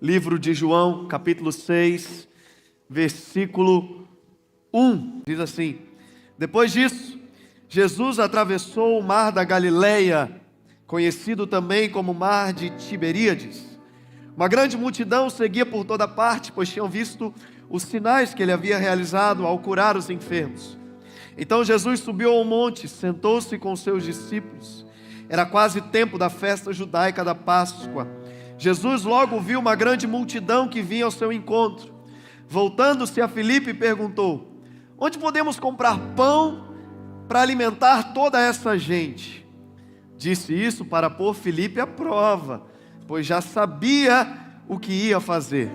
Livro de João, capítulo 6, versículo 1, diz assim: Depois disso, Jesus atravessou o mar da Galileia, conhecido também como mar de Tiberíades. Uma grande multidão seguia por toda parte, pois tinham visto os sinais que ele havia realizado ao curar os enfermos. Então Jesus subiu ao monte, sentou-se com seus discípulos. Era quase tempo da festa judaica da Páscoa. Jesus logo viu uma grande multidão que vinha ao seu encontro. Voltando-se a Filipe, perguntou: Onde podemos comprar pão para alimentar toda essa gente? Disse isso para pôr Filipe à prova, pois já sabia o que ia fazer.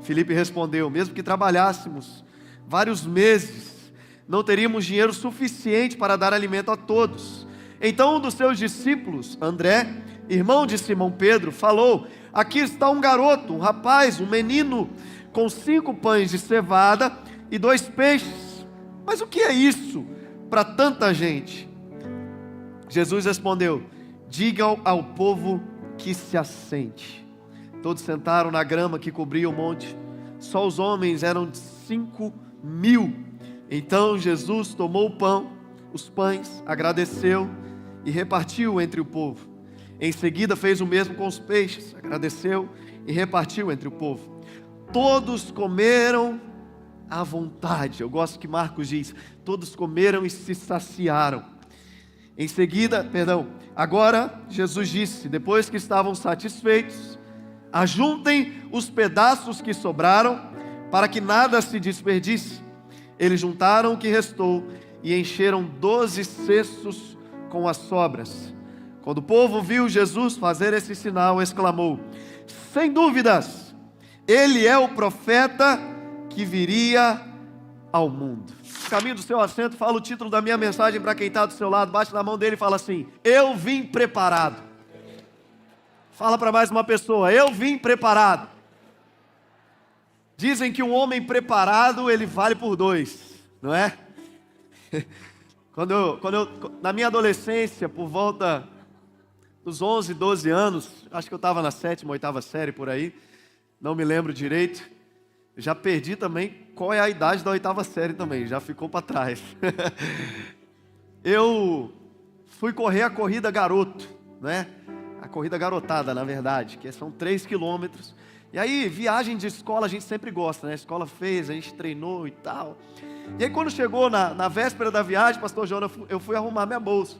Filipe respondeu: Mesmo que trabalhássemos vários meses, não teríamos dinheiro suficiente para dar alimento a todos. Então um dos seus discípulos, André, irmão de Simão Pedro, falou: Aqui está um garoto, um rapaz, um menino, com 5 pães de cevada e 2 peixes. Mas o que é isso para tanta gente? Jesus respondeu: Digam ao povo que se assente. Todos sentaram na grama que cobria o monte. Só os homens eram 5.000. Então Jesus tomou o pão, os pães, agradeceu e repartiu entre o povo. Em seguida fez o mesmo com os peixes, agradeceu e repartiu entre o povo. Todos comeram à vontade. Eu gosto que Marcos diz: todos comeram e se saciaram. Em seguida, agora Jesus disse, depois que estavam satisfeitos: Ajuntem os pedaços que sobraram, para que nada se desperdice. Eles juntaram o que restou e encheram 12 cestos com as sobras. Quando o povo viu Jesus fazer esse sinal, exclamou: Sem dúvidas, ele é o profeta que viria ao mundo. No caminho do seu assento, fala o título da minha mensagem para quem está do seu lado, bate na mão dele e fala assim: Eu vim preparado. Fala para mais uma pessoa: Eu vim preparado. Dizem que um homem preparado, ele vale por 2, não é? Na minha adolescência, por volta dos 11, 12 anos, acho que eu estava na 7ª, 8ª série por aí, não me lembro direito. Já perdi também qual é a idade da 8ª série também, já ficou para trás. Eu fui correr a corrida garoto, né? A corrida garotada, na verdade, que são 3 quilômetros. E aí, viagem de escola a gente sempre gosta, né? A escola fez, a gente treinou e tal. E aí quando chegou na véspera da viagem, pastor João, eu fui arrumar minha bolsa.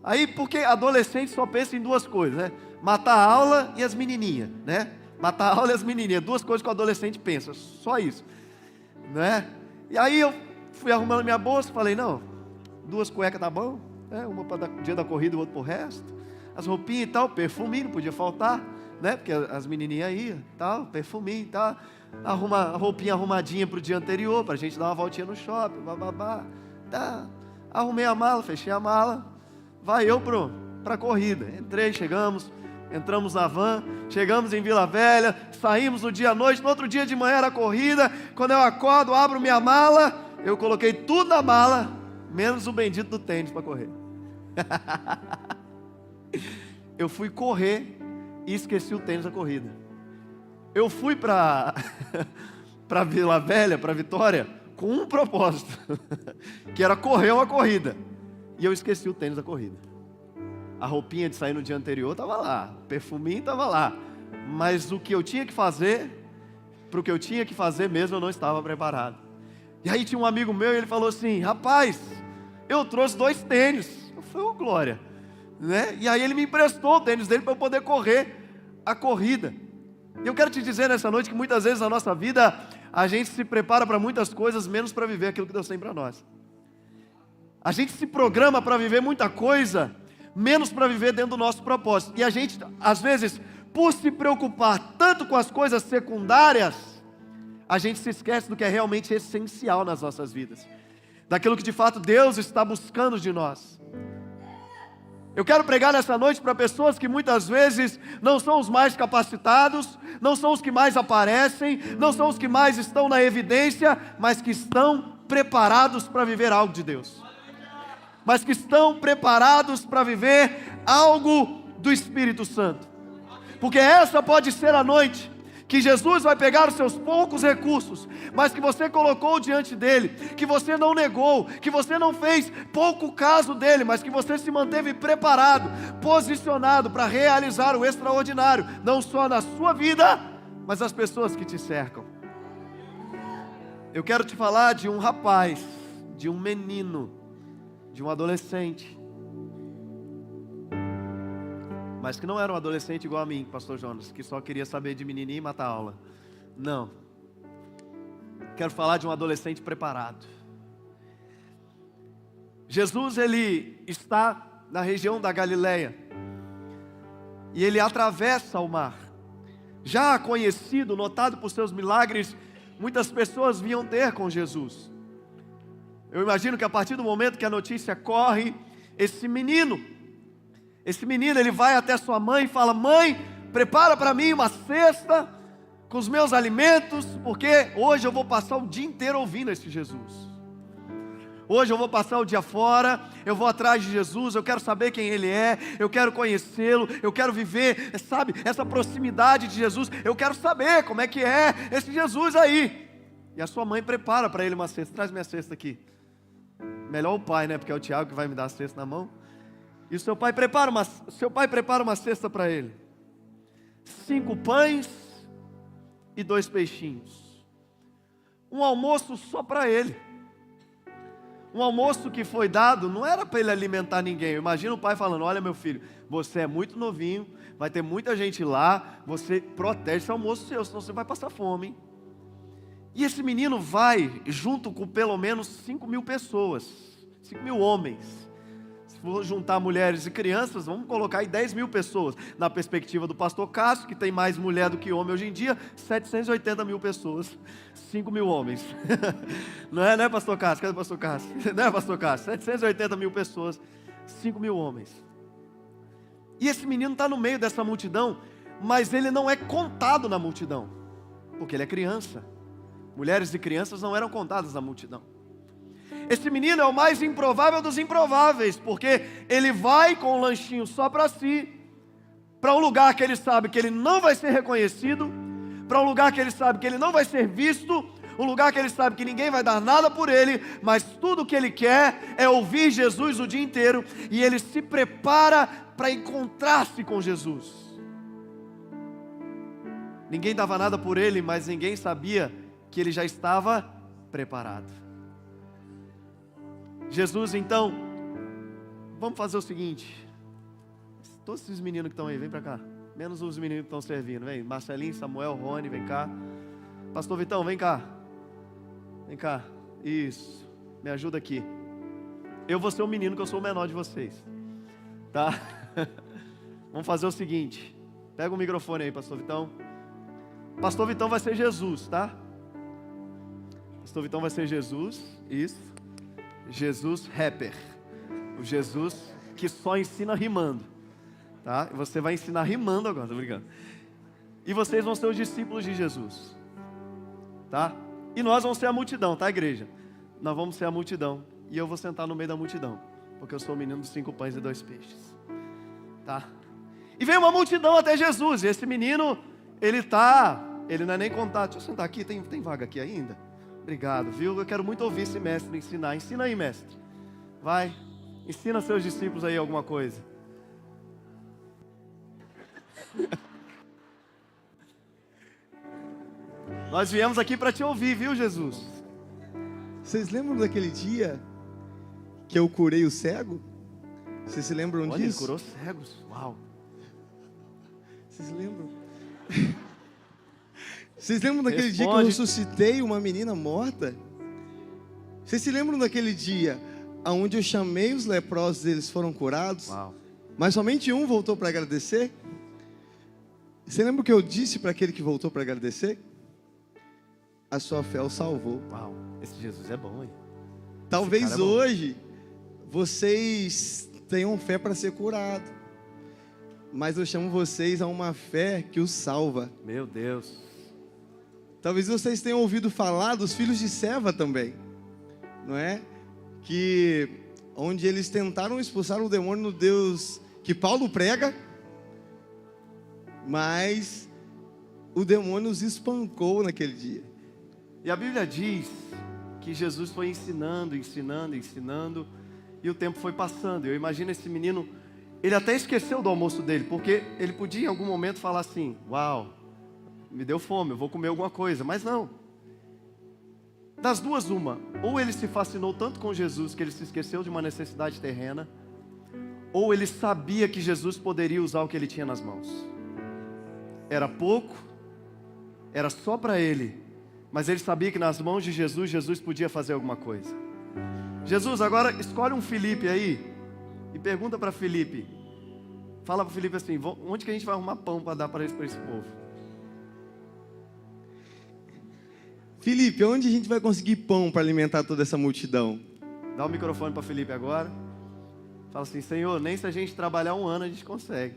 Aí, porque adolescente só pensa em 2 coisas, né? Matar a aula e as menininhas, né? Matar a aula e as menininhas, 2 coisas que o adolescente pensa, só isso, né? E aí eu fui arrumando minha bolsa, falei: não, 2 cuecas tá bom, né? Uma para o dia da corrida e outra para o resto. As roupinhas e tal, perfuminho, não podia faltar, né? Porque as menininhas iam, tal, perfuminho e tal. A roupinha arrumadinha para o dia anterior, para a gente dar uma voltinha no shopping, bababá, tá. Arrumei a mala, fechei a mala. Vai eu para a corrida. Entramos na van, chegamos em Vila Velha, saímos no dia à noite, no outro dia de manhã era a corrida. Quando eu acordo, abro minha mala, eu coloquei tudo na mala, menos o bendito do tênis para correr. Eu fui correr e esqueci o tênis da corrida. Eu fui para Vila Velha, para Vitória, com um propósito, que era correr uma corrida. E eu esqueci o tênis da corrida. A roupinha de sair no dia anterior estava lá, o perfuminho estava lá. Mas o que eu tinha que fazer, para o que eu tinha que fazer mesmo, eu não estava preparado. E aí tinha um amigo meu e ele falou assim: Rapaz, eu trouxe 2 tênis. Eu falei: Ô glória, né? E aí ele me emprestou o tênis dele para eu poder correr a corrida. E eu quero te dizer nessa noite que muitas vezes na nossa vida a gente se prepara para muitas coisas, menos para viver aquilo que Deus tem para nós. A gente se programa para viver muita coisa, menos para viver dentro do nosso propósito. E a gente, às vezes, por se preocupar tanto com as coisas secundárias, a gente se esquece do que é realmente essencial nas nossas vidas, daquilo que de fato Deus está buscando de nós. Eu quero pregar nessa noite para pessoas que muitas vezes não são os mais capacitados, não são os que mais aparecem, não são os que mais estão na evidência, mas que estão preparados para viver algo de Deus. Mas que estão preparados para viver algo do Espírito Santo. Porque essa pode ser a noite que Jesus vai pegar os seus poucos recursos, mas que você colocou diante dele, que você não negou, que você não fez pouco caso dele, mas que você se manteve preparado, posicionado para realizar o extraordinário, não só na sua vida, mas as pessoas que te cercam. Eu quero te falar de um rapaz, de um menino, de um adolescente, mas que não era um adolescente igual a mim, pastor Jonas, que só queria saber de menininho e matar aula. Não. Quero falar de um adolescente preparado. Jesus, ele está na região da Galileia, e ele atravessa o mar. Já conhecido, notado por seus milagres, muitas pessoas vinham ter com Jesus. Eu imagino que a partir do momento que a notícia corre, esse menino ele vai até sua mãe e fala: mãe, prepara para mim uma cesta com os meus alimentos, porque hoje eu vou passar o dia inteiro ouvindo esse Jesus. Hoje eu vou passar o dia fora, eu vou atrás de Jesus, eu quero saber quem Ele é, eu quero conhecê-lo, eu quero viver, sabe, essa proximidade de Jesus, eu quero saber como é que é esse Jesus aí. E a sua mãe prepara para ele uma cesta. Traz minha cesta aqui. Melhor o pai, né, porque é o Tiago que vai me dar a cesta na mão. E o seu pai prepara uma cesta para ele. 5 pães e 2 peixinhos. Um almoço só para ele. Um almoço que foi dado, não era para ele alimentar ninguém. Imagina o pai falando: olha, meu filho, você é muito novinho, vai ter muita gente lá, você protege esse almoço seu, senão você vai passar fome, hein? E esse menino vai junto com pelo menos 5.000 pessoas, 5.000 homens. Se for juntar mulheres e crianças, vamos colocar aí 10.000 pessoas. Na perspectiva do pastor Cássio, que tem mais mulher do que homem hoje em dia, 780.000 pessoas, 5.000 homens. Não é, pastor Cássio? Cadê o pastor Cássio? Não é, pastor Cássio? 780.000 pessoas, 5.000 homens. E esse menino está no meio dessa multidão, mas ele não é contado na multidão, porque ele é criança. Mulheres e crianças não eram contadas na multidão. Esse menino é o mais improvável dos improváveis, porque ele vai com um lanchinho só para si, para um lugar que ele sabe que ele não vai ser reconhecido, para um lugar que ele sabe que ele não vai ser visto, um lugar que ele sabe que ninguém vai dar nada por ele, mas tudo que ele quer é ouvir Jesus o dia inteiro, e ele se prepara para encontrar-se com Jesus. Ninguém dava nada por ele, mas ninguém sabia que ele já estava preparado. Jesus, então, vamos fazer o seguinte: todos esses meninos que estão aí, vem para cá, menos os meninos que estão servindo, vem, Marcelinho, Samuel, Rony, vem cá. Pastor Vitão, vem cá, isso, me ajuda aqui. Eu vou ser o menino, que eu sou o menor de vocês, tá? Vamos fazer o seguinte, pega o microfone aí, pastor Vitão. Pastor Vitão vai ser Jesus, tá? Pastor Vitão vai ser Jesus, isso. Jesus rapper, o Jesus que só ensina rimando, tá? Você vai ensinar rimando agora, tô brincando. E vocês vão ser os discípulos de Jesus, tá? E nós vamos ser a multidão, tá, igreja? Nós vamos ser a multidão, e eu vou sentar no meio da multidão, porque eu sou o menino dos 5 pães e 2 peixes, tá? E vem uma multidão até Jesus, e esse menino, ele não é nem contato. Deixa eu sentar aqui, tem vaga aqui ainda? Obrigado, viu? Eu quero muito ouvir esse mestre ensinar. Ensina aí, mestre. Vai, ensina seus discípulos aí alguma coisa. Nós viemos aqui para te ouvir, viu, Jesus? Vocês lembram daquele dia que eu curei o cego? Vocês se lembram disso? Ele curou cegos, uau. Vocês lembram? Vocês lembram daquele dia que eu ressuscitei uma menina morta? Vocês se lembram daquele dia onde eu chamei os leprosos e eles foram curados? Uau. Mas somente um voltou para agradecer? Você lembra o que eu disse para aquele que voltou para agradecer? A sua fé o salvou. Uau, esse Jesus é bom, hein? Talvez hoje vocês tenham fé para ser curado, mas eu chamo vocês a uma fé que os salva. Meu Deus. Talvez vocês tenham ouvido falar dos filhos de Seva também, não é? Que onde eles tentaram expulsar o demônio no Deus que Paulo prega, mas o demônio os espancou naquele dia. E a Bíblia diz que Jesus foi ensinando, e o tempo foi passando. Eu imagino esse menino, ele até esqueceu do almoço dele, porque ele podia em algum momento falar assim: uau, me deu fome, eu vou comer alguma coisa. Mas não. Das duas, uma. Ou ele se fascinou tanto com Jesus que ele se esqueceu de uma necessidade terrena, ou ele sabia que Jesus poderia usar o que ele tinha nas mãos. Era pouco, era só para ele, mas ele sabia que nas mãos de Jesus, Jesus podia fazer alguma coisa. Jesus, agora escolhe um Felipe aí e pergunta para Felipe. Fala para Felipe assim: onde que a gente vai arrumar pão para dar para esse povo? Felipe, onde a gente vai conseguir pão para alimentar toda essa multidão? Dá o microfone para Felipe agora. Fala assim: Senhor, nem se a gente trabalhar 1 ano a gente consegue.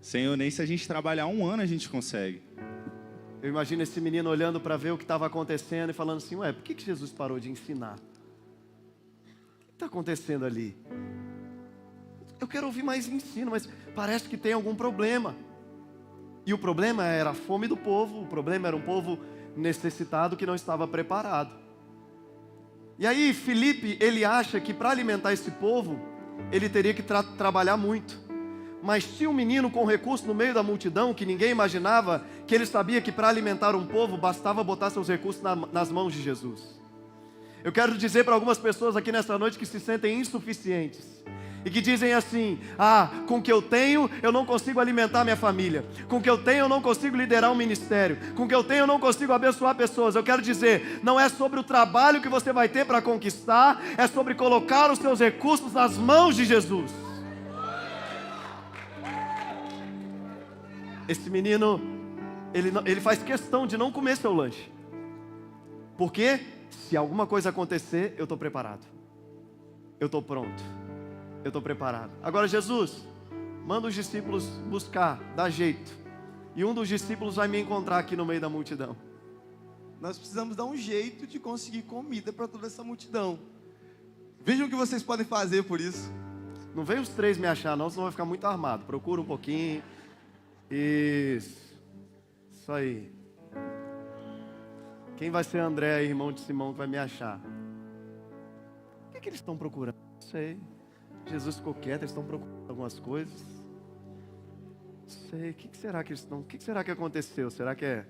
Senhor, nem se a gente trabalhar 1 ano a gente consegue. Eu imagino esse menino olhando para ver o que estava acontecendo e falando assim: ué, por que Jesus parou de ensinar? O que está acontecendo ali? Eu quero ouvir mais ensino, mas parece que tem algum problema. E o problema era a fome do povo, o problema era um povo necessitado que não estava preparado. E aí Felipe, ele acha que para alimentar esse povo, ele teria que trabalhar muito. Mas tinha um menino com recurso no meio da multidão, que ninguém imaginava, que ele sabia que para alimentar um povo, bastava botar seus recursos nas mãos de Jesus. Eu quero dizer para algumas pessoas aqui nessa noite que se sentem insuficientes, e que dizem assim: com o que eu tenho, eu não consigo alimentar minha família. Com o que eu tenho, eu não consigo liderar um ministério. Com o que eu tenho, eu não consigo abençoar pessoas. Eu quero dizer, não é sobre o trabalho que você vai ter para conquistar, é sobre colocar os seus recursos nas mãos de Jesus. Esse menino, ele faz questão de não comer seu lanche. Porque se alguma coisa acontecer, eu estou preparado. Eu estou pronto. Eu estou preparado. Agora, Jesus, manda os discípulos buscar, dá jeito. E um dos discípulos vai me encontrar aqui no meio da multidão. Nós precisamos dar um jeito de conseguir comida para toda essa multidão. Vejam o que vocês podem fazer por isso. Não vem os 3 me achar não, senão vai ficar muito armado. Procura um pouquinho. Isso aí. Quem vai ser André aí, irmão de Simão, que vai me achar? O que eles estão procurando? Não sei. Jesus ficou quieto, eles estão procurando algumas coisas. Não sei, o que será que eles estão... O que será que aconteceu? Será que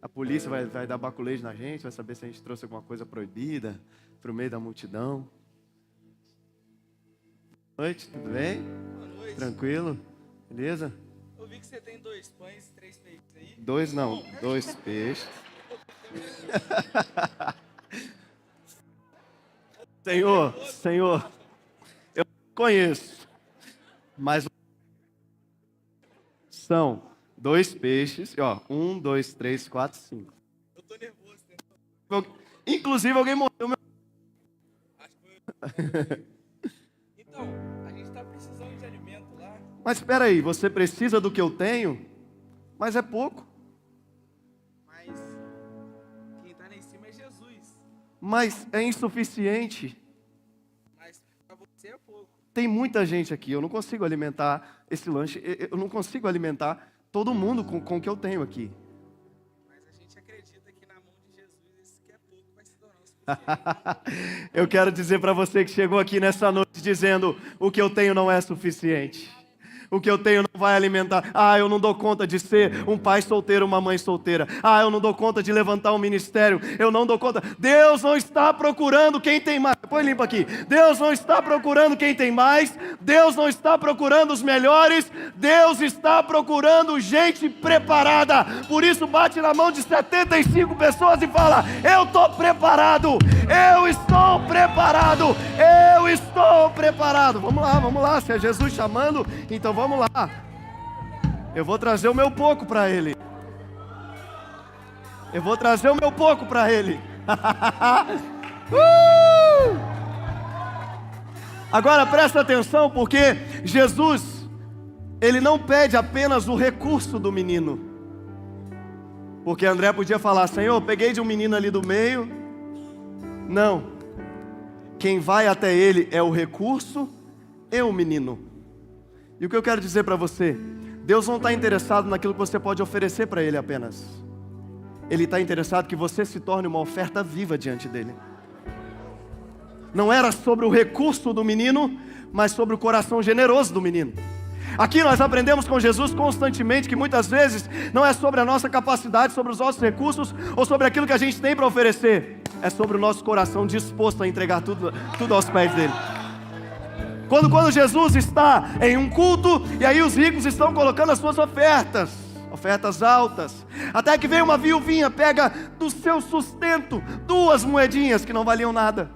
a polícia vai dar baculejo na gente? Vai saber se a gente trouxe alguma coisa proibida para o meio da multidão? Boa noite, tudo bem? Boa noite. Tranquilo? Beleza? Eu vi que você tem 2 pães, 3 peixes aí. 2 não, 2 peixes. Senhor, eu conheço, mas são 2 peixes, ó, 1, 2, 3, 4, 5. Eu tô nervoso, né? Inclusive alguém mordeu meu... Acho que foi... Então, a gente tá precisando de alimento lá. Mas espera aí, você precisa do que eu tenho, mas é pouco. Mas quem tá lá em cima é Jesus. Mas é insuficiente. Mas pra você é pouco. Tem muita gente aqui, eu não consigo alimentar esse lanche, eu não consigo alimentar todo mundo com o que eu tenho aqui. Mas a gente acredita que na mão de Jesus esse que é pouco vai se tornar o suficiente. Eu quero dizer para você que chegou aqui nessa noite dizendo: o que eu tenho não é suficiente. O que eu tenho não vai alimentar. Eu não dou conta de ser um pai solteiro, uma mãe solteira. Eu não dou conta de levantar um ministério. Eu não dou conta. Deus não está procurando quem tem mais. Põe limpo aqui. Deus não está procurando quem tem mais. Deus não está procurando os melhores. Deus está procurando gente preparada. Por isso bate na mão de 75 pessoas e fala: eu estou preparado. Eu estou preparado. Eu estou preparado. Vamos lá. Se é Jesus chamando, então vamos lá. Eu vou trazer o meu pouco para Ele. Agora presta atenção, porque Jesus, Ele não pede apenas o recurso do menino. Porque André podia falar: Senhor, eu peguei de um menino ali do meio. Não. Quem vai até Ele é o recurso e o menino. E o que eu quero dizer para você? Deus não está interessado naquilo que você pode oferecer para Ele apenas. Ele está interessado que você se torne uma oferta viva diante dEle. Não era sobre o recurso do menino, mas sobre o coração generoso do menino. Aqui nós aprendemos com Jesus constantemente que muitas vezes não é sobre a nossa capacidade, sobre os nossos recursos ou sobre aquilo que a gente tem para oferecer. É sobre o nosso coração disposto a entregar tudo aos pés dEle. Quando Jesus está em um culto, e aí os ricos estão colocando as suas ofertas altas, até que vem uma viuvinha, pega do seu sustento 2 moedinhas que não valiam nada,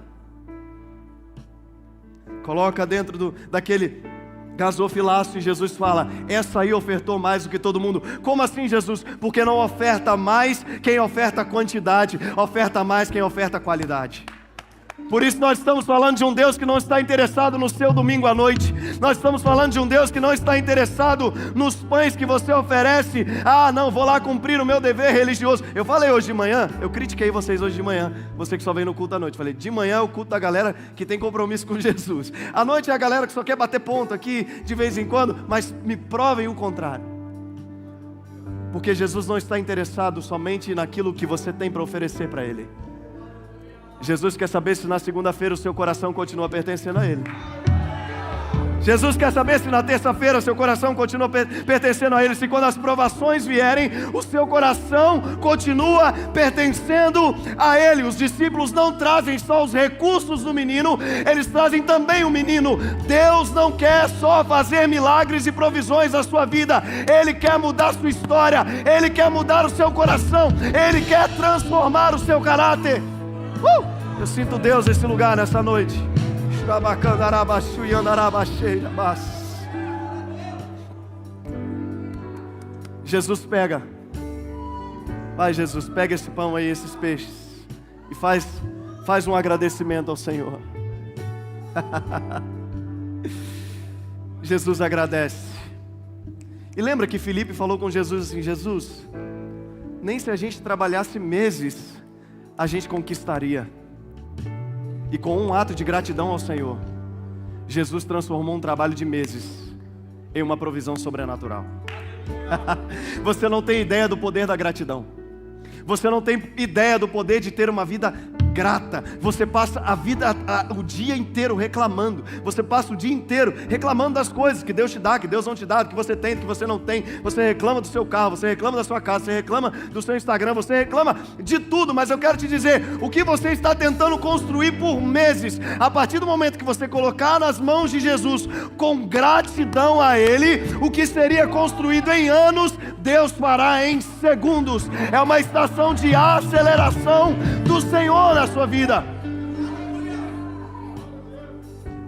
coloca dentro daquele gasofilaço, e Jesus fala: essa aí ofertou mais do que todo mundo. Como assim, Jesus? Porque não oferta mais quem oferta quantidade, oferta mais quem oferta qualidade. Por isso nós estamos falando de um Deus que não está interessado no seu domingo à noite. Nós estamos falando de um Deus que não está interessado nos pães que você oferece. Ah, não, vou lá cumprir o meu dever religioso. Eu falei hoje de manhã, eu critiquei vocês hoje de manhã, você que só vem no culto à noite. Falei, de manhã é o culto da galera que tem compromisso com Jesus. À noite é a galera que só quer bater ponto aqui de vez em quando, mas me provem o contrário. Porque Jesus não está interessado somente naquilo que você tem para oferecer para Ele. Jesus quer saber se na segunda-feira o seu coração continua pertencendo a Ele. Jesus quer saber se na terça-feira o seu coração continua pertencendo a Ele. Se quando as provações vierem, o seu coração continua pertencendo a Ele. Os discípulos não trazem só os recursos do menino, eles trazem também o menino. Deus não quer só fazer milagres e provisões na sua vida, Ele quer mudar a sua história, Ele quer mudar o seu coração, Ele quer transformar o seu caráter. Eu sinto Deus nesse lugar nessa noite. Jesus pega. Vai, Jesus, pega esse pão aí, esses peixes, e faz um agradecimento ao Senhor. Jesus agradece. E lembra que Filipe falou com Jesus assim: Jesus, nem se a gente trabalhasse meses a gente conquistaria. E com um ato de gratidão ao Senhor, Jesus transformou um trabalho de meses em uma provisão sobrenatural. Você não tem ideia do poder da gratidão. Você não tem ideia do poder de ter uma vida grata. Você passa o dia inteiro reclamando. Você passa o dia inteiro reclamando das coisas que Deus te dá, que Deus não te dá, que você tem, que você não tem. Você reclama do seu carro, você reclama da sua casa, você reclama do seu Instagram, você reclama de tudo. Mas eu quero te dizer, o que você está tentando construir por meses, a partir do momento que você colocar nas mãos de Jesus, com gratidão a Ele, o que seria construído em anos, Deus fará em segundos. É uma estação de aceleração do Senhor na sua vida.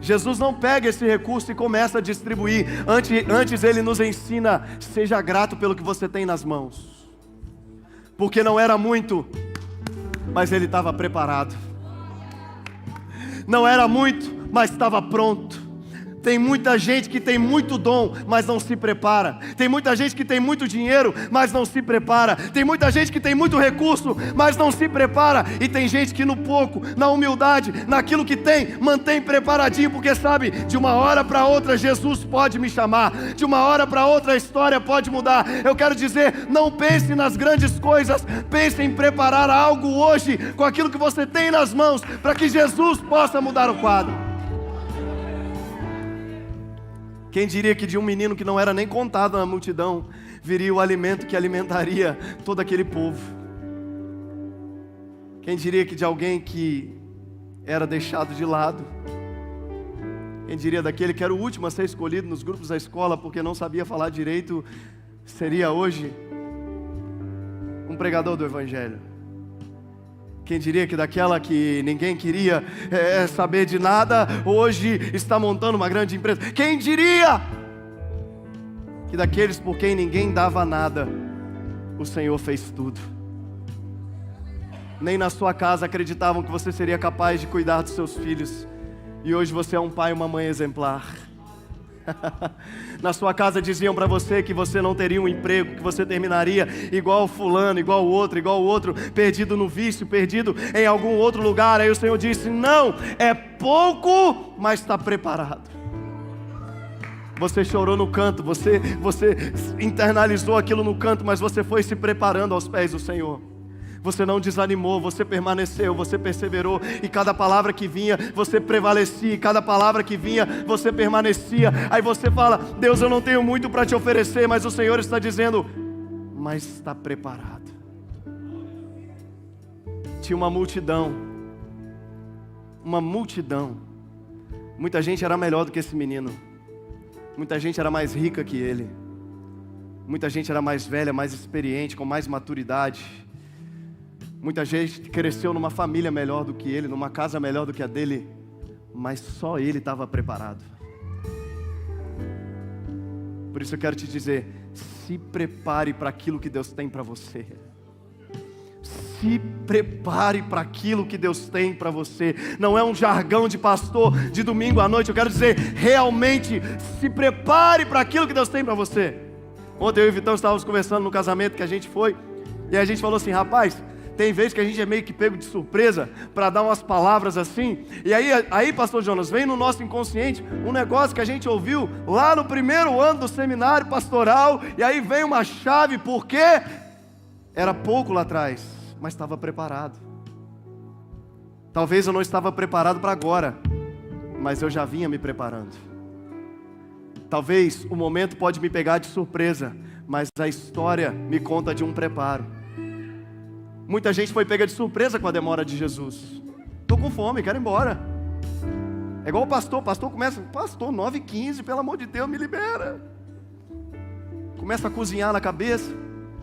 Jesus não pega esse recurso e começa a distribuir. Antes Ele nos ensina: seja grato pelo que você tem nas mãos. Porque não era muito, mas Ele estava preparado. Não era muito, mas estava pronto. Tem muita gente que tem muito dom, mas não se prepara. Tem muita gente que tem muito dinheiro, mas não se prepara. Tem muita gente que tem muito recurso, mas não se prepara. E tem gente que no pouco, na humildade, naquilo que tem, mantém preparadinho, porque sabe, de uma hora para outra Jesus pode me chamar. De uma hora para outra a história pode mudar. Eu quero dizer, não pense nas grandes coisas, pense em preparar algo hoje, com aquilo que você tem nas mãos, para que Jesus possa mudar o quadro. Quem diria que de um menino que não era nem contado na multidão, viria o alimento que alimentaria todo aquele povo? Quem diria que de alguém que era deixado de lado, quem diria daquele que era o último a ser escolhido nos grupos da escola porque não sabia falar direito, seria hoje um pregador do Evangelho? Quem diria que daquela que ninguém queria saber de nada, hoje está montando uma grande empresa? Quem diria que daqueles por quem ninguém dava nada, o Senhor fez tudo? Nem na sua casa acreditavam que você seria capaz de cuidar dos seus filhos, e hoje você é um pai e uma mãe exemplar. Na sua casa diziam para você que você não teria um emprego, que você terminaria igual fulano, igual o outro, perdido no vício, perdido em algum outro lugar. Aí o Senhor disse: não, é pouco, mas está preparado. Você chorou no canto, você internalizou aquilo no canto, mas você foi se preparando aos pés do Senhor. Você não desanimou, você permaneceu, você perseverou, e cada palavra que vinha, você prevalecia, e cada palavra que vinha, você permanecia. Aí você fala: Deus, eu não tenho muito para te oferecer, mas o Senhor está dizendo: mas está preparado. Tinha uma multidão, muita gente era melhor do que esse menino, muita gente era mais rica que ele, muita gente era mais velha, mais experiente, com mais maturidade. Muita gente cresceu numa família melhor do que ele, numa casa melhor do que a dele, mas só ele estava preparado. Por isso eu quero te dizer: se prepare para aquilo que Deus tem para você. Se prepare para aquilo que Deus tem para você. Não é um jargão de pastor de domingo à noite. Eu quero dizer, realmente, se prepare para aquilo que Deus tem para você. Ontem eu e o Vitão estávamos conversando no casamento que a gente foi, e a gente falou assim: rapaz, tem vezes que a gente é meio que pego de surpresa para dar umas palavras assim. E aí, pastor Jonas, vem no nosso inconsciente um negócio que a gente ouviu lá no primeiro ano do seminário pastoral. E aí vem uma chave, porque era pouco lá atrás, mas estava preparado. Talvez eu não estava preparado para agora, mas eu já vinha me preparando. Talvez o momento pode me pegar de surpresa, mas a história me conta de um preparo. Muita gente foi pega de surpresa com a demora de Jesus. Estou com fome, quero ir embora. É igual o pastor começa: pastor, 9h15, pelo amor de Deus, me libera. Começa a cozinhar na cabeça.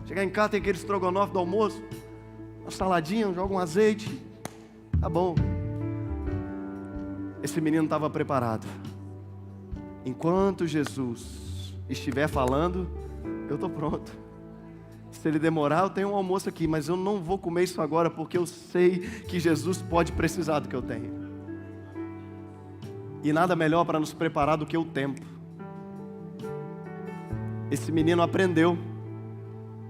Chegar em casa, tem aquele estrogonofe do almoço, uma saladinha, joga um azeite, tá bom. Esse menino estava preparado. Enquanto Jesus estiver falando, eu estou pronto. Se ele demorar, eu tenho um almoço aqui, mas eu não vou comer isso agora, porque eu sei que Jesus pode precisar do que eu tenho. E nada melhor para nos preparar do que o tempo. Esse menino aprendeu,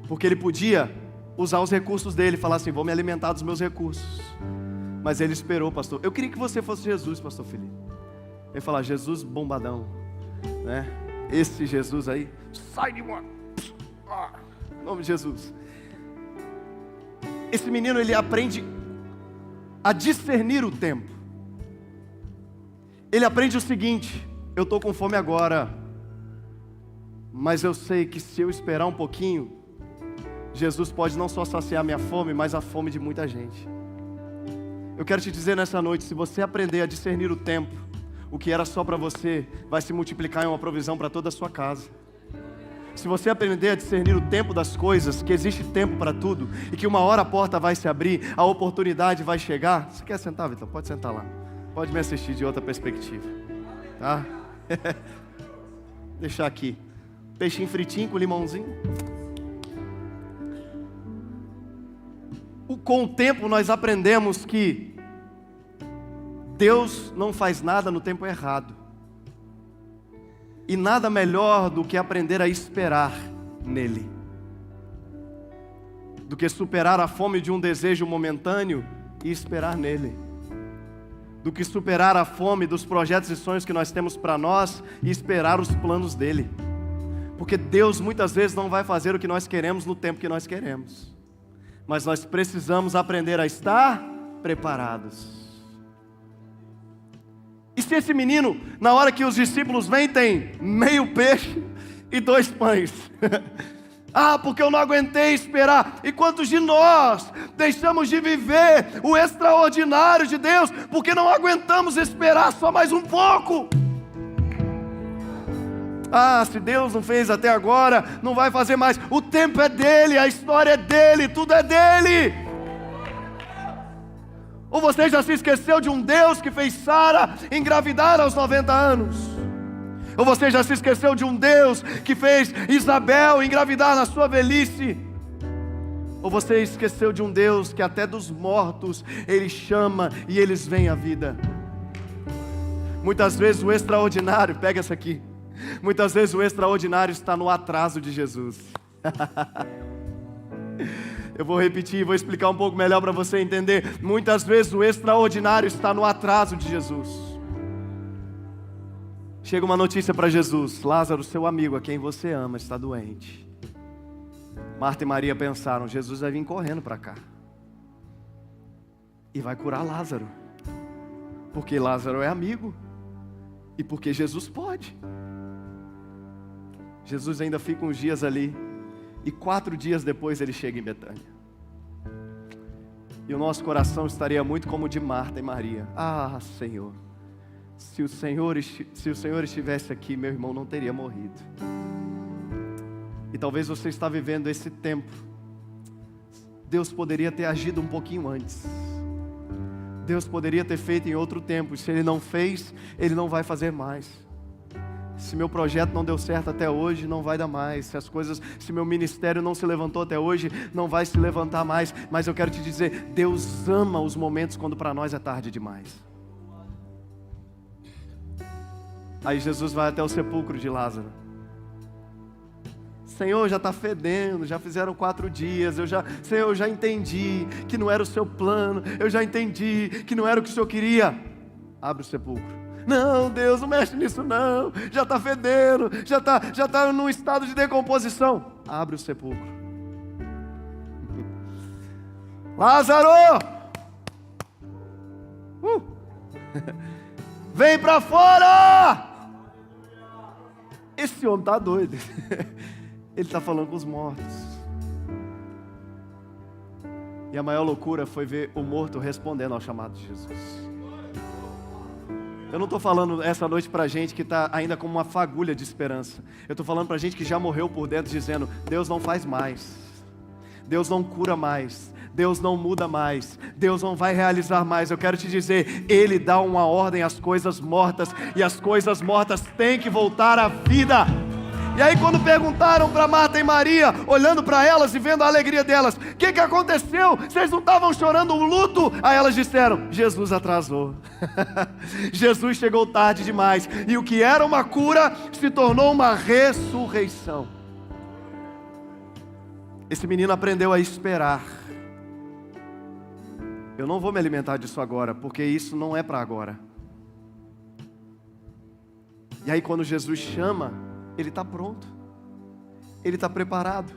porque ele podia usar os recursos dele, falar assim: vou me alimentar dos meus recursos. Mas ele esperou, pastor. Eu queria que você fosse Jesus, pastor Felipe. Ele falar: Jesus bombadão, né? Esse Jesus aí, sai de mim. Em nome de Jesus. Esse menino, ele aprende a discernir o tempo. Ele aprende o seguinte: eu estou com fome agora, mas eu sei que se eu esperar um pouquinho, Jesus pode não só saciar minha fome, mas a fome de muita gente. Eu quero te dizer nessa noite: se você aprender a discernir o tempo, o que era só para você vai se multiplicar em uma provisão para toda a sua casa. Se você aprender a discernir o tempo das coisas, que existe tempo para tudo, e que uma hora a porta vai se abrir, a oportunidade vai chegar. Você quer sentar, Vitor? Pode sentar lá. Pode me assistir de outra perspectiva, tá? Deixar aqui. Peixinho fritinho com limãozinho. Com o tempo nós aprendemos que Deus não faz nada no tempo errado. E nada melhor do que aprender a esperar nele, do que superar a fome de um desejo momentâneo e esperar nele, do que superar a fome dos projetos e sonhos que nós temos para nós e esperar os planos dele. Porque Deus muitas vezes não vai fazer o que nós queremos no tempo que nós queremos, mas nós precisamos aprender a estar preparados. E se esse menino, na hora que os discípulos vêm, tem meio peixe e 2 pães? Porque eu não aguentei esperar. E quantos de nós deixamos de viver o extraordinário de Deus, porque não aguentamos esperar só mais um pouco? Se Deus não fez até agora, não vai fazer mais. O tempo é dele, a história é dele, tudo é dele. Ou você já se esqueceu de um Deus que fez Sara engravidar aos 90 anos? Ou você já se esqueceu de um Deus que fez Isabel engravidar na sua velhice? Ou você esqueceu de um Deus que até dos mortos Ele chama e eles vêm à vida? Muitas vezes o extraordinário, pega essa aqui, muitas vezes o extraordinário está no atraso de Jesus. Eu vou repetir, vou explicar um pouco melhor para você entender. Muitas vezes o extraordinário está no atraso de Jesus. Chega uma notícia para Jesus: Lázaro, seu amigo, a quem você ama, está doente. Marta e Maria pensaram: Jesus vai vir correndo para cá e vai curar Lázaro, porque Lázaro é amigo e porque Jesus pode. Jesus ainda fica uns dias ali e 4 dias depois ele chega em Betânia. E o nosso coração estaria muito como o de Marta e Maria. Ah, Senhor, se o Senhor estivesse aqui, meu irmão não teria morrido. E talvez você está vivendo esse tempo. Deus poderia ter agido um pouquinho antes. Deus poderia ter feito em outro tempo. Se Ele não fez, Ele não vai fazer mais. Se meu projeto não deu certo até hoje, não vai dar mais. Se meu ministério não se levantou até hoje, não vai se levantar mais. Mas eu quero te dizer, Deus ama os momentos quando para nós é tarde demais. Aí Jesus vai até o sepulcro de Lázaro. Senhor, já está fedendo, já fizeram 4 dias, Senhor, eu já entendi que não era o seu plano, eu já entendi que não era o que o Senhor queria. Abre o sepulcro. Não, Deus, não mexe nisso não, já está fedendo, já está num estado de decomposição. Abre o sepulcro. Lázaro! Vem para fora! Esse homem está doido. Ele está falando com os mortos. E a maior loucura foi ver o morto respondendo ao chamado de Jesus. Eu não estou falando essa noite para gente que está ainda com uma fagulha de esperança. Eu estou falando para gente que já morreu por dentro, dizendo: Deus não faz mais, Deus não cura mais, Deus não muda mais, Deus não vai realizar mais. Eu quero te dizer, Ele dá uma ordem às coisas mortas, e as coisas mortas têm que voltar à vida. E aí quando perguntaram para Marta e Maria, olhando para elas e vendo a alegria delas: o que aconteceu? Vocês não estavam chorando o luto? Aí elas disseram: Jesus atrasou. Jesus chegou tarde demais. E o que era uma cura se tornou uma ressurreição. Esse menino aprendeu a esperar. Eu não vou me alimentar disso agora, porque isso não é para agora. E aí quando Jesus chama, ele está pronto, ele está preparado,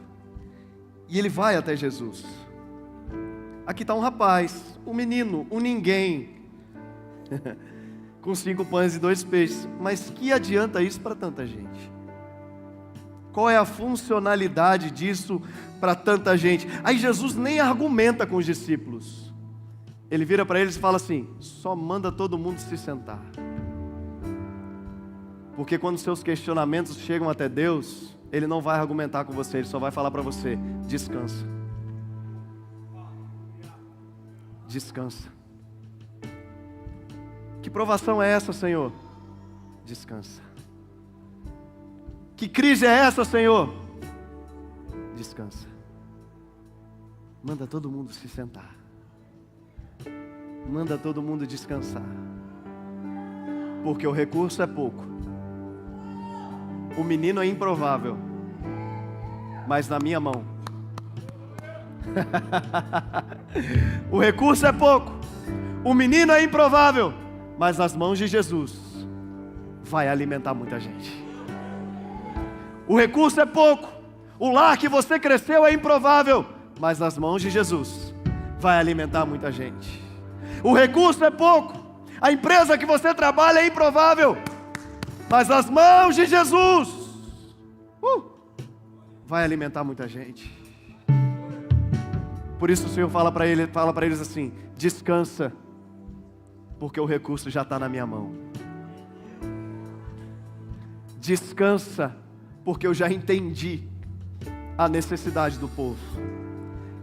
e ele vai até Jesus. Aqui está um rapaz, um menino, um ninguém, com 5 pães e 2 peixes, mas que adianta isso para tanta gente? Qual é a funcionalidade disso para tanta gente? Aí Jesus nem argumenta com os discípulos, ele vira para eles e fala assim: só manda todo mundo se sentar. Porque quando seus questionamentos chegam até Deus, Ele não vai argumentar com você, Ele só vai falar para você: descansa. Descansa. Que provação é essa, Senhor? Descansa. Que crise é essa, Senhor? Descansa. Manda todo mundo se sentar. Manda todo mundo descansar. Porque o recurso é pouco. O menino é improvável, mas na minha mão. O recurso é pouco. O menino é improvável, mas nas mãos de Jesus vai alimentar muita gente. O recurso é pouco. O lar que você cresceu é improvável, mas nas mãos de Jesus vai alimentar muita gente. O recurso é pouco. A empresa que você trabalha é improvável, mas nas mãos de Jesus vai alimentar muita gente. Por isso o Senhor fala para eles assim: descansa, porque o recurso já está na minha mão. Descansa, porque eu já entendi a necessidade do povo.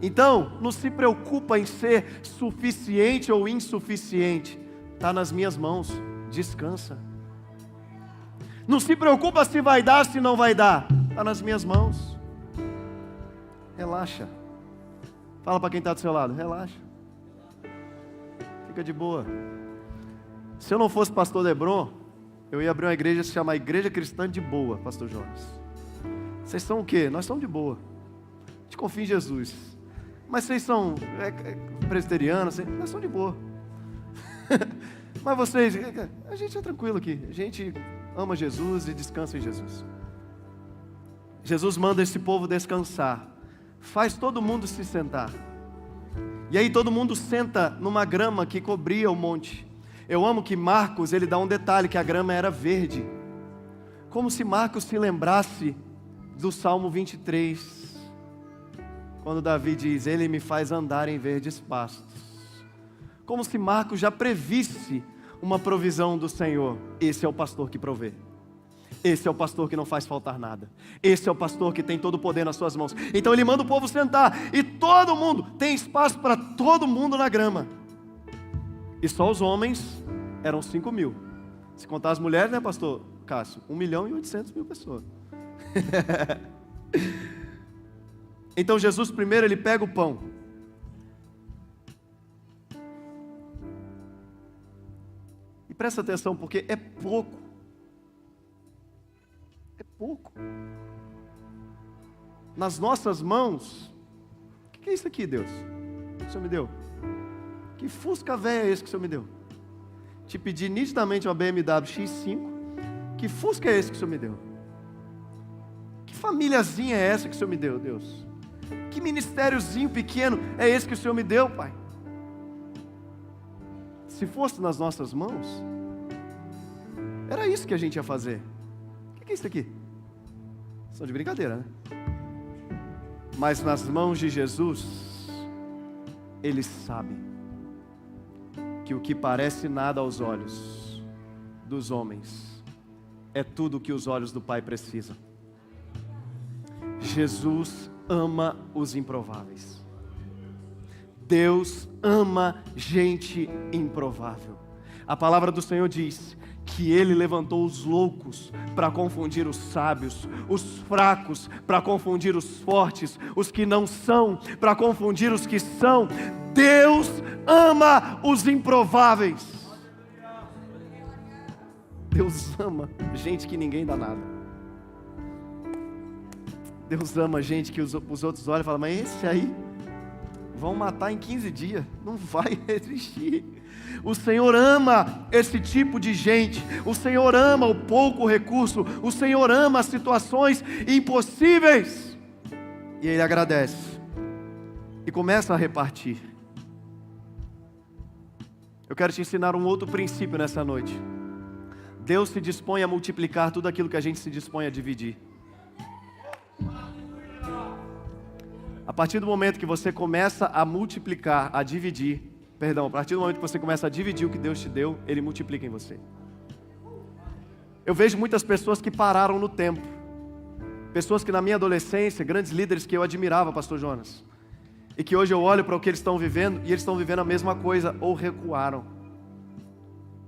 Então, não se preocupa em ser suficiente ou insuficiente. Está nas minhas mãos. Descansa. Não se preocupa se vai dar, se não vai dar. Está nas minhas mãos. Relaxa. Fala para quem está do seu lado: relaxa. Fica de boa. Se eu não fosse pastor Debron, eu ia abrir uma igreja que se chama Igreja Cristã de Boa, pastor Jonas. Vocês são o quê? Nós somos de boa. A gente confia em Jesus. Mas vocês são presbiterianos, nós somos de boa. Mas vocês, a gente é tranquilo aqui. A gente ama Jesus e descansa em Jesus. Jesus manda esse povo descansar, faz todo mundo se sentar. E aí todo mundo senta numa grama que cobria o monte. Eu amo que Marcos, ele dá um detalhe, que a grama era verde. Como se Marcos se lembrasse do Salmo 23, quando Davi diz, Ele me faz andar em verdes pastos. Como se Marcos já previsse uma provisão do Senhor. Esse é o pastor que provê. Esse é o pastor que não faz faltar nada. Esse é o pastor que tem todo o poder nas suas mãos. Então ele manda o povo sentar, e todo mundo, tem espaço para todo mundo na grama. E só os homens eram 5.000. Se contar as mulheres, né, pastor Cássio? 1.800.000 pessoas. Então Jesus primeiro, ele pega o pão. E presta atenção, porque é pouco. É pouco. Nas nossas mãos, o que é isso aqui, Deus? Que o Senhor me deu? Que Fusca velho é esse que o Senhor me deu? Te pedi nitidamente uma BMW X5. Que Fusca é esse que o Senhor me deu? Que famíliazinha é essa que o Senhor me deu, Deus? Que ministériozinho pequeno é esse que o Senhor me deu, Pai? Se fosse nas nossas mãos, era isso que a gente ia fazer. O que é isso aqui? São de brincadeira, né? Mas nas mãos de Jesus, Ele sabe que o que parece nada aos olhos dos homens é tudo o que os olhos do Pai precisam. Jesus ama os improváveis. Deus ama gente improvável. A palavra do Senhor diz que Ele levantou os loucos para confundir os sábios, os fracos para confundir os fortes, os que não são para confundir os que são. Deus ama os improváveis. Deus ama gente que ninguém dá nada. Deus ama gente que os outros olham e falam, mas esse aí vão matar em 15 dias, não vai resistir. O Senhor ama esse tipo de gente. O Senhor ama o pouco recurso. O Senhor ama as situações impossíveis. E Ele agradece e começa a repartir. Eu quero te ensinar um outro princípio nessa noite. Deus se dispõe a multiplicar tudo aquilo que a gente se dispõe a dividir. A partir do momento que você começa a multiplicar, a dividir, a partir do momento que você começa a dividir o que Deus te deu, Ele multiplica em você. Eu vejo muitas pessoas que pararam no tempo. Pessoas que na minha adolescência, grandes líderes que eu admirava, pastor Jonas. E que hoje eu olho para o que eles estão vivendo, e eles estão vivendo a mesma coisa, ou recuaram.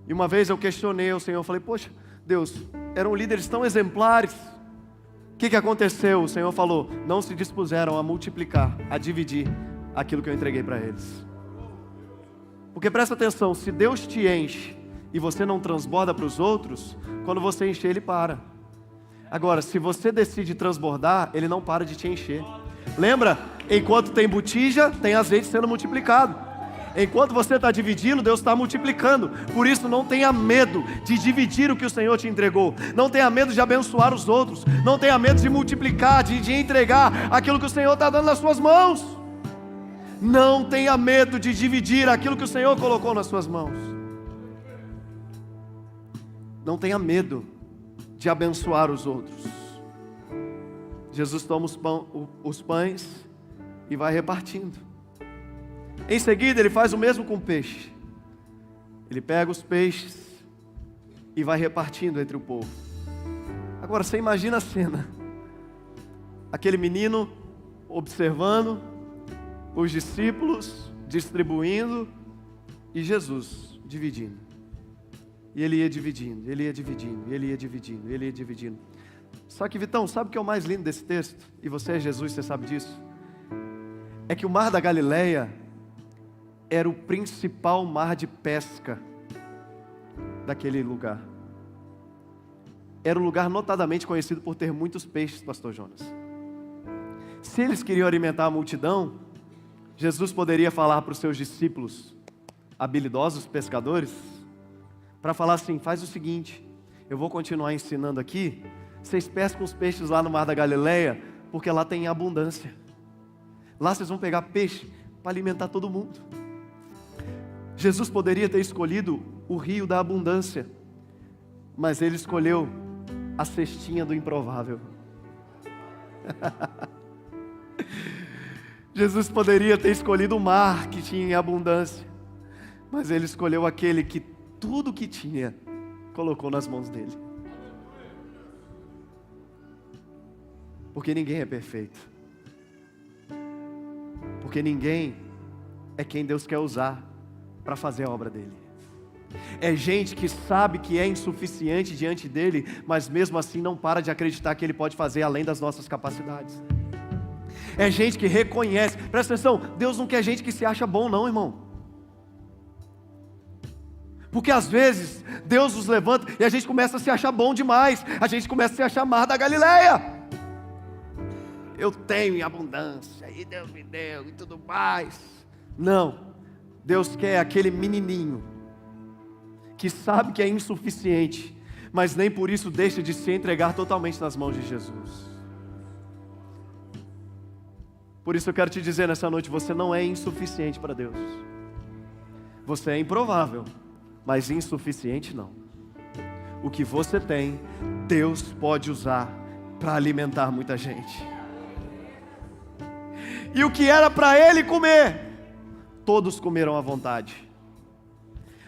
E uma vez eu questionei o Senhor, eu falei, poxa, Deus, eram líderes tão exemplares. O que aconteceu? O Senhor falou, não se dispuseram a multiplicar, a dividir aquilo que eu entreguei para eles. Porque presta atenção, se Deus te enche e você não transborda para os outros, quando você encher, Ele para. Agora, se você decide transbordar, Ele não para de te encher. Lembra? Enquanto tem botija, tem azeite sendo multiplicado. Enquanto você está dividindo, Deus está multiplicando. Por isso não tenha medo de dividir o que o Senhor te entregou. Não tenha medo de abençoar os outros. Não tenha medo de multiplicar, de entregar aquilo que o Senhor está dando nas suas mãos. Não tenha medo de dividir aquilo que o Senhor colocou nas suas mãos. Não tenha medo de abençoar os outros. Jesus toma os pães e vai repartindo. Em seguida Ele faz o mesmo com o peixe. Ele pega os peixes e vai repartindo entre o povo. Agora você imagina a cena. Aquele menino observando, os discípulos distribuindo e Jesus dividindo. E Ele ia dividindo, Ele ia dividindo, Ele ia dividindo, Ele ia dividindo. Só que, Vitão, sabe o que é o mais lindo desse texto? E você é Jesus, você sabe disso? É que o mar da Galileia era o principal mar de pesca daquele lugar. Era um lugar notadamente conhecido por ter muitos peixes, pastor Jonas. Se eles queriam alimentar a multidão, Jesus poderia falar para os seus discípulos, habilidosos pescadores, para falar assim, faz o seguinte, eu vou continuar ensinando aqui. Vocês pescam os peixes lá no Mar da Galileia, porque lá tem abundância. Lá vocês vão pegar peixe para alimentar todo mundo. Jesus poderia ter escolhido o rio da abundância, mas Ele escolheu a cestinha do improvável. Jesus poderia ter escolhido o mar que tinha em abundância, mas Ele escolheu aquele que tudo que tinha colocou nas mãos dele. Porque ninguém é perfeito. Porque ninguém é quem Deus quer usar para fazer a obra dele. É gente que sabe que é insuficiente diante dele, mas mesmo assim não para de acreditar que ele pode fazer além das nossas capacidades. É gente que reconhece, presta atenção, Deus não quer gente que se acha bom não, irmão. Porque às vezes Deus nos levanta e a gente começa a se achar bom demais, a gente começa a se achar Mar da Galileia. Eu tenho em abundância, e Deus me deu, e tudo mais. Não, Deus quer aquele menininho, que sabe que é insuficiente, mas nem por isso deixa de se entregar totalmente nas mãos de Jesus. Por isso eu quero te dizer nessa noite, você não é insuficiente para Deus. Você é improvável, mas insuficiente não. O que você tem, Deus pode usar para alimentar muita gente. E o que era para ele comer, todos comeram à vontade.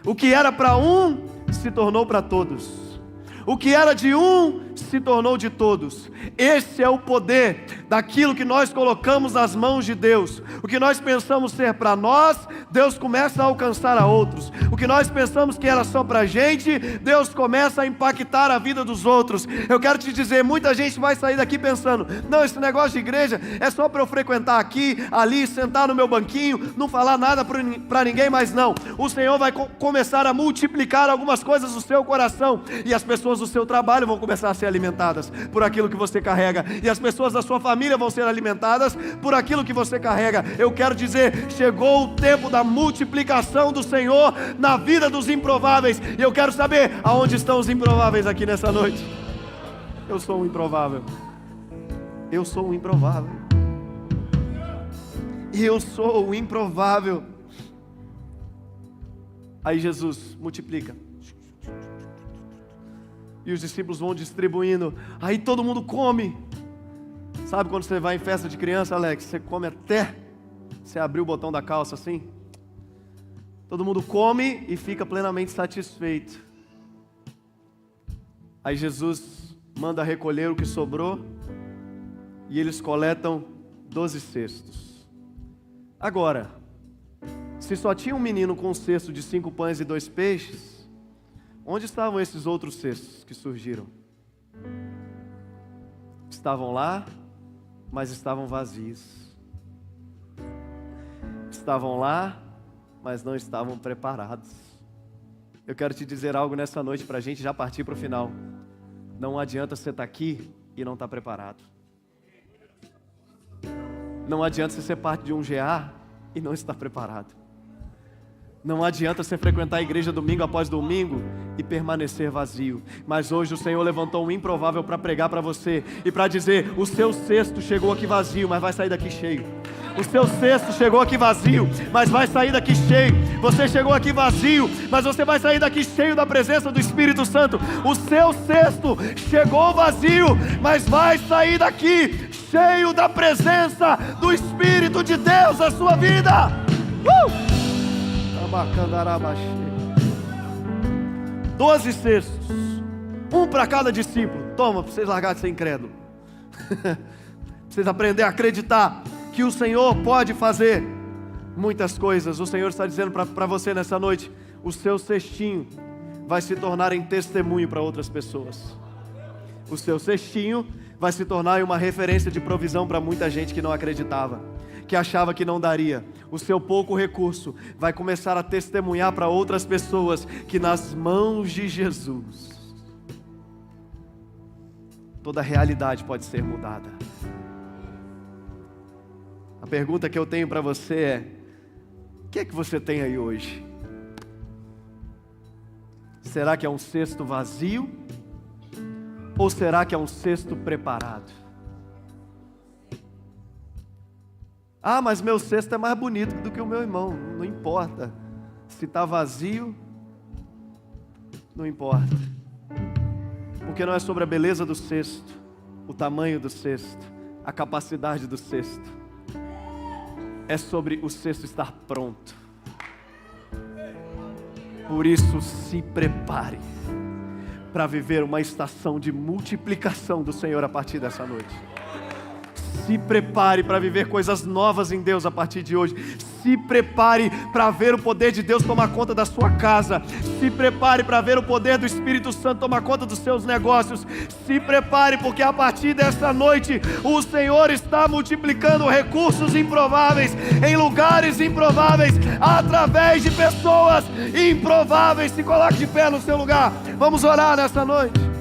O que era para um, se tornou para todos. O que era de um, se tornou de todos. Esse é o poder daquilo que nós colocamos nas mãos de Deus. O que nós pensamos ser para nós, Deus começa a alcançar a outros. O que nós pensamos que era só para a gente, Deus começa a impactar a vida dos outros. Eu quero te dizer, muita gente vai sair daqui pensando, não, esse negócio de igreja é só para eu frequentar aqui, ali, sentar no meu banquinho, não falar nada para ninguém, mas não. O Senhor vai começar a multiplicar algumas coisas no seu coração, e as pessoas do seu trabalho vão começar a ser alimentadas por aquilo que você carrega, e as pessoas da sua família vão ser alimentadas por aquilo que você carrega. Eu quero dizer, chegou o tempo da multiplicação do Senhor na vida dos improváveis, e eu quero saber aonde estão os improváveis aqui nessa noite. Eu sou um improvável. Eu sou um improvável. Eu sou um improvável. Aí Jesus multiplica. E os discípulos vão distribuindo. Aí todo mundo come. Sabe quando você vai em festa de criança, Alex? Você come até você abrir o botão da calça assim. Todo mundo come e fica plenamente satisfeito. Aí Jesus manda recolher o que sobrou. E eles coletam 12 cestos. Agora, se só tinha um menino com um cesto de 5 pães e 2 peixes, onde estavam esses outros cestos que surgiram? Estavam lá, mas estavam vazios. Estavam lá, mas não estavam preparados. Eu quero te dizer algo nessa noite para a gente já partir para o final. Não adianta você estar aqui e não estar preparado. Não adianta você ser parte de um GA e não estar preparado. Não adianta você frequentar a igreja domingo após domingo e permanecer vazio. Mas hoje o Senhor levantou um improvável para pregar para você e para dizer, o seu cesto chegou aqui vazio, mas vai sair daqui cheio. O seu cesto chegou aqui vazio, mas vai sair daqui cheio. Você chegou aqui vazio, mas você vai sair daqui cheio da presença do Espírito Santo. O seu cesto chegou vazio, mas vai sair daqui cheio da presença do Espírito de Deus na sua vida. 12 cestos, um para cada discípulo. Toma, para vocês largarem de ser incrédulo. Para vocês aprenderem a acreditar que o Senhor pode fazer muitas coisas. O Senhor está dizendo para você nessa noite, o seu cestinho vai se tornar em testemunho para outras pessoas. O seu cestinho vai se tornar uma referência de provisão para muita gente que não acreditava, que achava que não daria. O seu pouco recurso vai começar a testemunhar para outras pessoas que nas mãos de Jesus toda a realidade pode ser mudada. A pergunta que eu tenho para você é: o que é que você tem aí hoje? Será que é um cesto vazio Ou será que é um cesto preparado? Ah, mas meu cesto é mais bonito do que o meu irmão. Não importa. Se está vazio, não importa. Porque não é sobre a beleza do cesto, o tamanho do cesto, a capacidade do cesto. É sobre o cesto estar pronto. Por isso, se prepare para viver uma estação de multiplicação do Senhor a partir dessa noite. Se prepare para viver coisas novas em Deus a partir de hoje. Se prepare para ver o poder de Deus tomar conta da sua casa. Se prepare para ver o poder do Espírito Santo tomar conta dos seus negócios. Se prepare, porque a partir dessa noite o Senhor está multiplicando recursos improváveis em lugares improváveis, através de pessoas improváveis. Se coloque de pé no seu lugar. Vamos orar nessa noite.